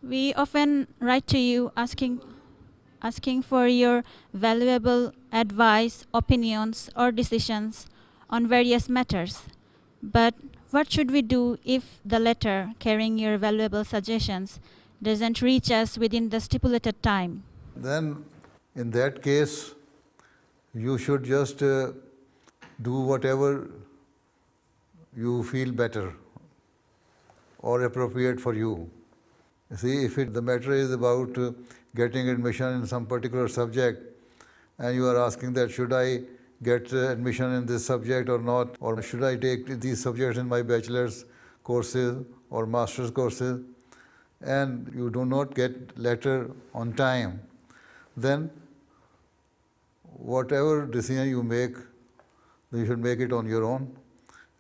We often write to you asking for your valuable advice, opinions, or decisions on various matters. But what should we do if the letter carrying your valuable suggestions doesn't reach us within the stipulated time? Then, in that case, you should just do whatever you feel better or appropriate for you. See, if the matter is about getting admission in some particular subject, and you are asking that should I get admission in this subject or not, or should I take these subjects in my bachelor's courses or master's courses, and you do not get letter on time, then whatever decision you make, you should make it on your own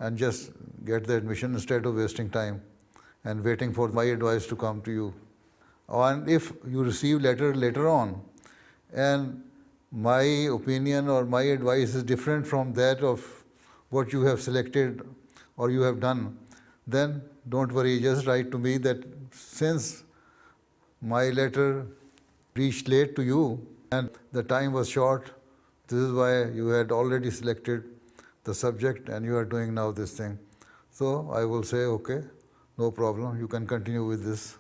and just get the admission instead of wasting time and waiting for my advice to come to you. And if you receive letter later on and my opinion or my advice is different from that of what you have selected or you have done, then don't worry, just write to me that since my letter reached late to you and the time was short, this is why you had already selected the subject and you are doing now this thing. So I will say, okay, no problem, you can continue with this.